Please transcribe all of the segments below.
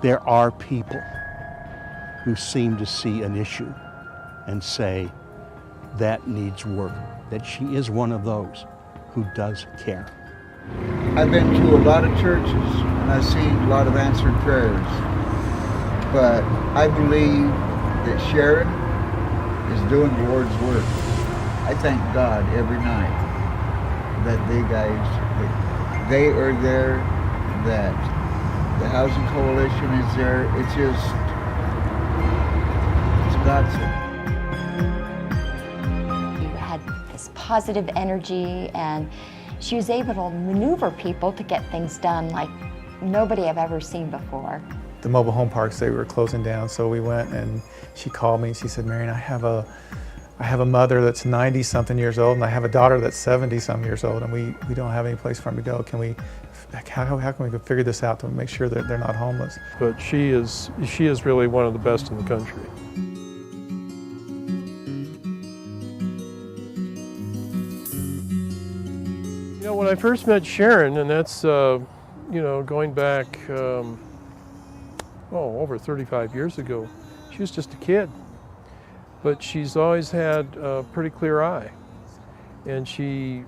there are people who seem to see an issue and say that needs work, that she is one of those who does care. I've been to a lot of churches and I've seen a lot of answered prayers, but I believe that Sharon is doing the Lord's work. I thank God every night that they are there, that the Housing Coalition is there. It's God's. You had this positive energy, and she was able to maneuver people to get things done like nobody I've ever seen before. The mobile home parks, they were closing down, so we went and she called me and she said, Marion, I have a mother that's 90-something years old and I have a daughter that's 70-some years old, and we don't have any place for them to go. How can we figure this out to make sure that they're not homeless? But she is really one of the best in the country. You know, when I first met Sharon, and that's going back over 35 years ago, she was just a kid. But she's always had a pretty clear eye, and she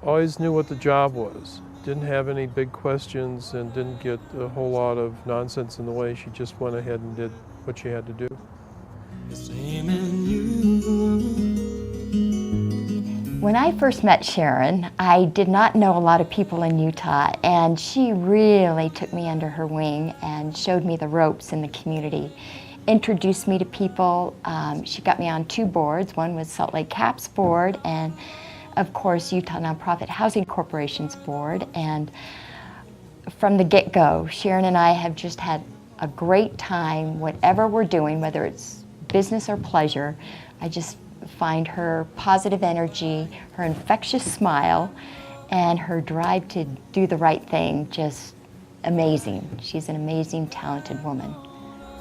always knew what the job was. Didn't have any big questions and didn't get a whole lot of nonsense in the way. She just went ahead and did what she had to do. When I first met Sharon, I did not know a lot of people in Utah, and she really took me under her wing and showed me the ropes in the community. Introduced me to people. She got me on 2 boards. One was Salt Lake CAPS board, and of course Utah Nonprofit Housing Corporation's board. And from the get-go, Sharon and I have just had a great time, whatever we're doing, whether it's business or pleasure. I just find her positive energy, her infectious smile, and her drive to do the right thing just amazing. She's an amazing, talented woman.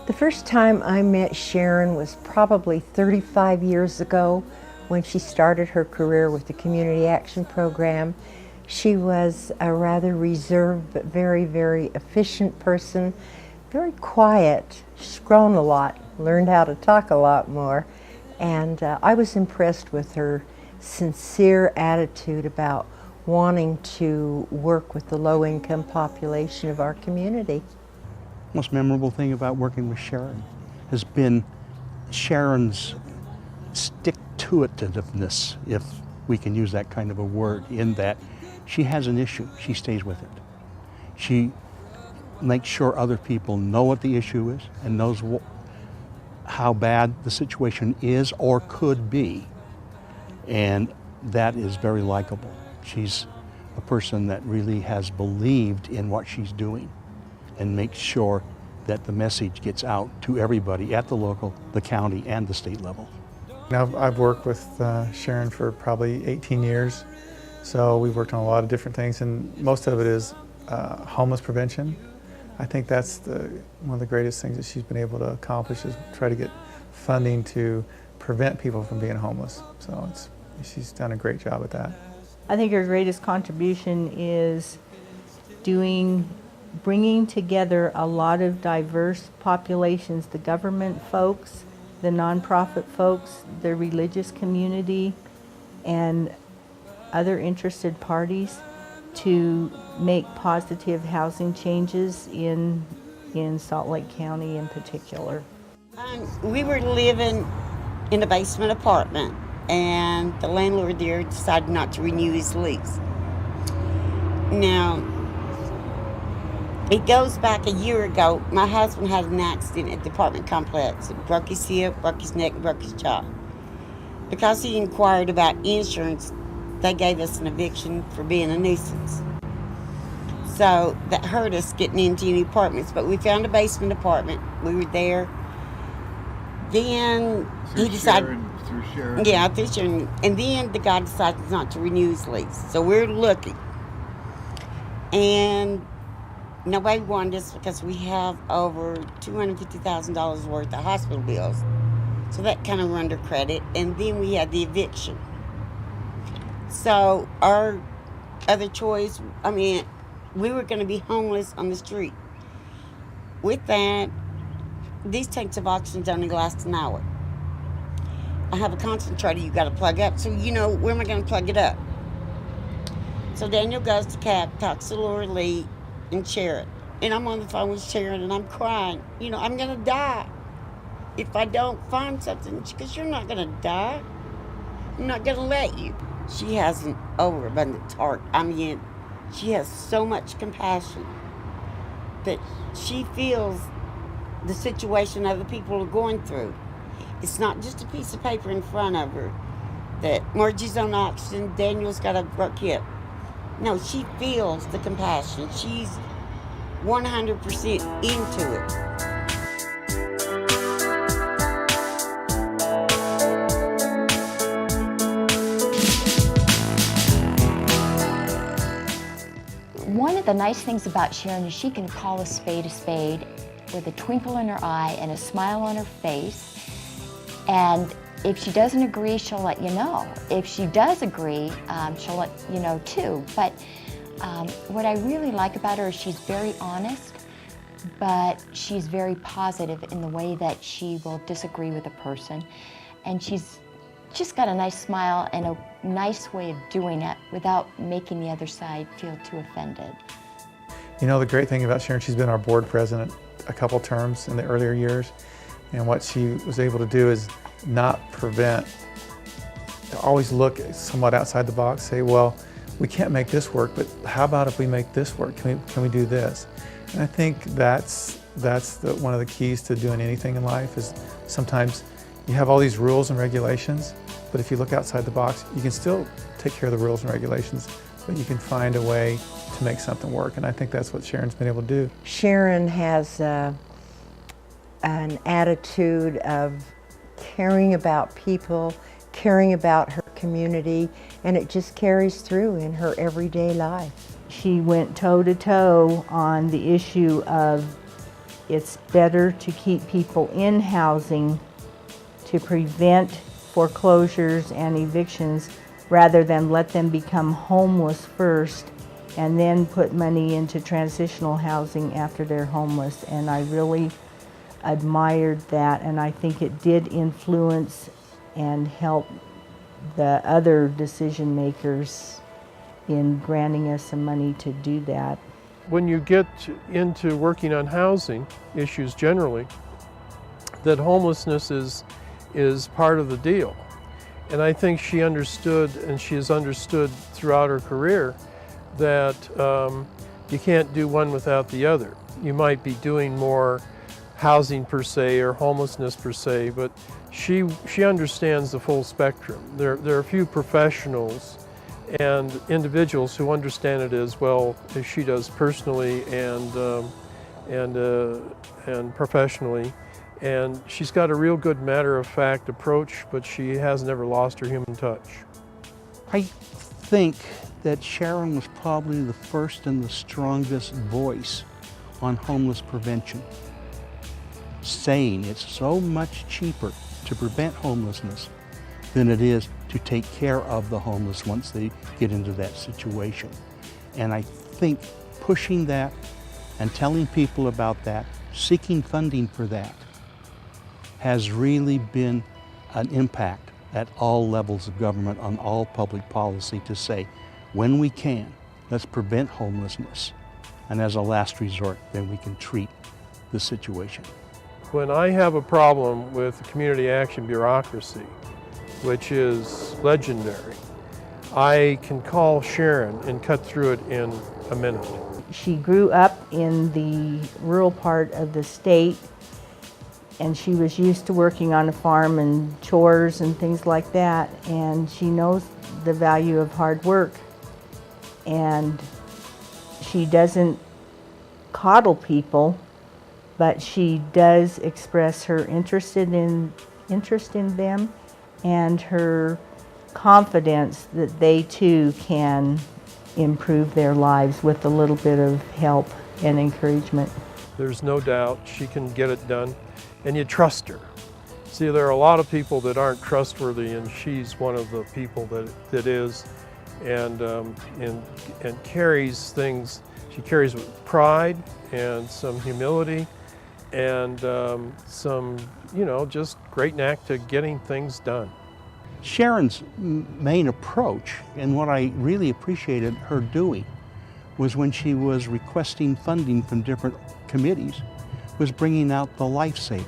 The first time I met Sharon was probably 35 years ago when she started her career with the Community Action Program. She was a rather reserved but very, very efficient person, very quiet. She's grown a lot, learned how to talk a lot more, and I was impressed with her sincere attitude about wanting to work with the low-income population of our community. Most memorable thing about working with Sharon has been Sharon's stick-to-itiveness, if we can use that kind of a word, in that she has an issue, she stays with it. She makes sure other people know what the issue is and knows how bad the situation is or could be, and that is very likable. She's a person that really has believed in what she's doing and makes sure that the message gets out to everybody at the local, the county, and the state level. I've worked with Sharon for probably 18 years, so we've worked on a lot of different things, and most of it is homeless prevention. I think that's one of the greatest things that she's been able to accomplish, is try to get funding to prevent people from being homeless. So she's done a great job at that. I think her greatest contribution is bringing together a lot of diverse populations, the government folks, the nonprofit folks, the religious community, and other interested parties to make positive housing changes in Salt Lake County in particular. We were living in a basement apartment, and the landlord there decided not to renew his lease. Now, it goes back a year ago. My husband had an accident at the apartment complex. It broke his hip, broke his neck, and broke his jaw. Because he inquired about insurance, they gave us an eviction for being a nuisance. So that hurt us getting into any apartments, but we found a basement apartment. We were there. Then he decided... Through Sharon. Yeah, through Sharon. And then the guy decided not to renew his lease. So we're looking. And nobody wanted us because we have over $250,000 worth of hospital bills. So that kind of run under credit. And then we had the eviction. So our other choice, we were going to be homeless on the street. with that, these tanks of oxygen only last an hour. I have a concentrator you got to plug up. So, where am I going to plug it up? So Daniel goes to CAP, talks to Laura Lee and Sharon. And I'm on the phone with Sharon and I'm crying. I'm going to die if I don't find something. She goes, you're not going to die. I'm not going to let you. She has an overabundant heart. I mean, she has so much compassion that she feels the situation other people are going through. It's not just a piece of paper in front of her that Margie's on oxygen, Daniel's got a broke hip. No, she feels the compassion. She's 100% into it. One of the nice things about Sharon is she can call a spade with a twinkle in her eye and a smile on her face. And if she doesn't agree, she'll let you know. If she does agree, she'll let you know too. But what I really like about her is she's very honest, but she's very positive in the way that she will disagree with a person. And she's just got a nice smile and a nice way of doing it without making the other side feel too offended. The great thing about Sharon, she's been our board president a couple terms in the earlier years. And what she was able to do is not prevent, always look somewhat outside the box, say, well, we can't make this work, but how about if we make this work? Can we do this? And I think that's one of the keys to doing anything in life is sometimes you have all these rules and regulations, but if you look outside the box, you can still take care of the rules and regulations, but you can find a way to make something work. And I think that's what Sharon's been able to do. Sharon has an attitude of caring about people, caring about her community, and it just carries through in her everyday life. She went toe-to-toe on the issue of it's better to keep people in housing to prevent foreclosures and evictions rather than let them become homeless first and then put money into transitional housing after they're homeless. And I really admired that, and I think it did influence and help the other decision makers in granting us some money to do that. When you get into working on housing issues generally, that homelessness is part of the deal. And I think she understood, and she has understood throughout her career, that you can't do one without the other. You might be doing more housing per se or homelessness per se, but she understands the full spectrum. There are a few professionals and individuals who understand it as well as she does personally and professionally. And she's got a real good matter-of-fact approach, but she has never lost her human touch. I think that Sharon was probably the first and the strongest voice on homeless prevention, saying it's so much cheaper to prevent homelessness than it is to take care of the homeless once they get into that situation. And I think pushing that and telling people about that, seeking funding for that, has really been an impact at all levels of government on all public policy to say, when we can, let's prevent homelessness. And as a last resort, then we can treat the situation. When I have a problem with the community action bureaucracy, which is legendary, I can call Sharon and cut through it in a minute. She grew up in the rural part of the state, and she was used to working on a farm and chores and things like that, and she knows the value of hard work. And she doesn't coddle people, but she does express her interest in them and her confidence that they too can improve their lives with a little bit of help and encouragement. There's no doubt she can get it done, and you trust her. See, there are a lot of people that aren't trustworthy, and she's one of the people that is, and carries things. She carries with pride and some humility, and some, just great knack to getting things done. Sharon's main approach, and what I really appreciated her doing, was when she was requesting funding from different committees, was bringing out the lifesavers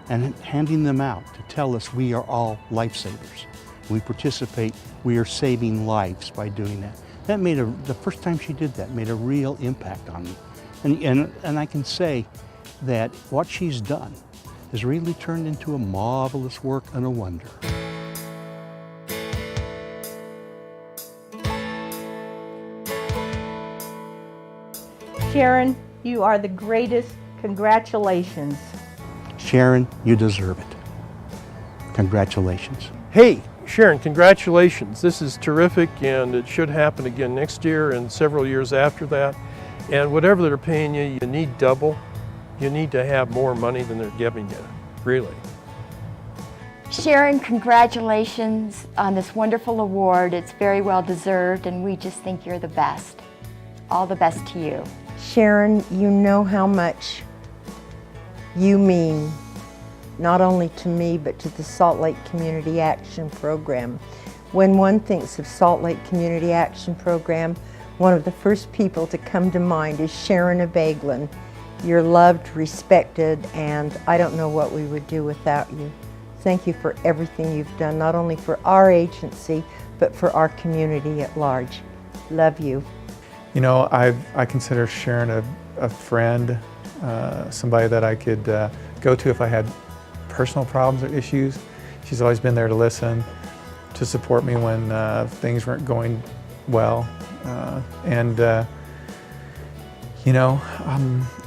and handing them out to tell us we are all lifesavers. We participate, we are saving lives by doing that. That made the first time she did that, made a real impact on me. And I can say that what she's done has really turned into a marvelous work and a wonder. Sharon, you are the greatest. Congratulations. Sharon, you deserve it. Congratulations. Hey, Sharon, congratulations. This is terrific, and it should happen again next year and several years after that. And whatever they're paying you, you need double. You need to have more money than they're giving you, really. Sharon, congratulations on this wonderful award. It's very well deserved, and we just think you're the best. All the best to you. Sharon, you know how much you mean, not only to me, but to the Salt Lake Community Action Program. When one thinks of Salt Lake Community Action Program, one of the first people to come to mind is Sharon Abegglen. You're loved, respected, and I don't know what we would do without you. Thank you for everything you've done, not only for our agency, but for our community at large. Love you. You know, I consider Sharon a friend, somebody that I could go to if I had personal problems or issues. She's always been there to listen, to support me when things weren't going well.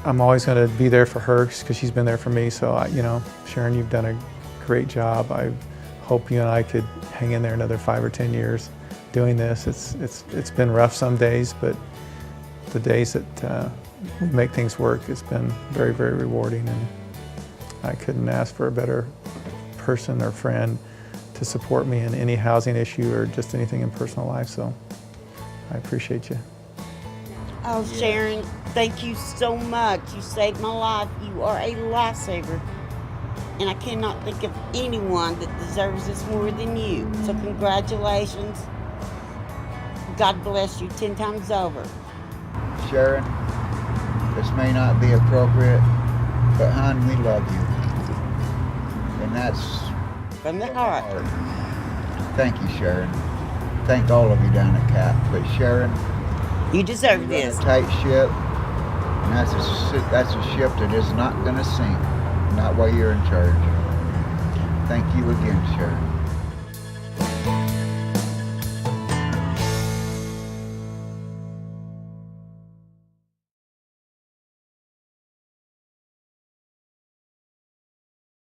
I'm always going to be there for her because she's been there for me. So, Sharon, you've done a great job. I hope you and I could hang in there another 5 or 10 years doing this. It's been rough some days, but the days that we make things work, it's been very, very rewarding, and I couldn't ask for a better person or friend to support me in any housing issue or just anything in personal life, so I appreciate you. Oh, Sharon, thank you so much. You saved my life. You are a lifesaver. And I cannot think of anyone that deserves this more than you. So congratulations. God bless you 10 times over. Sharon, this may not be appropriate, but hon, we love you. And that's From the heart. Thank you, Sharon. Thank all of you down at CAP. But Sharon, You deserve you're this. a tight ship, and that's a ship that is not going to sink, not while you're in charge. Thank you again, Sharon.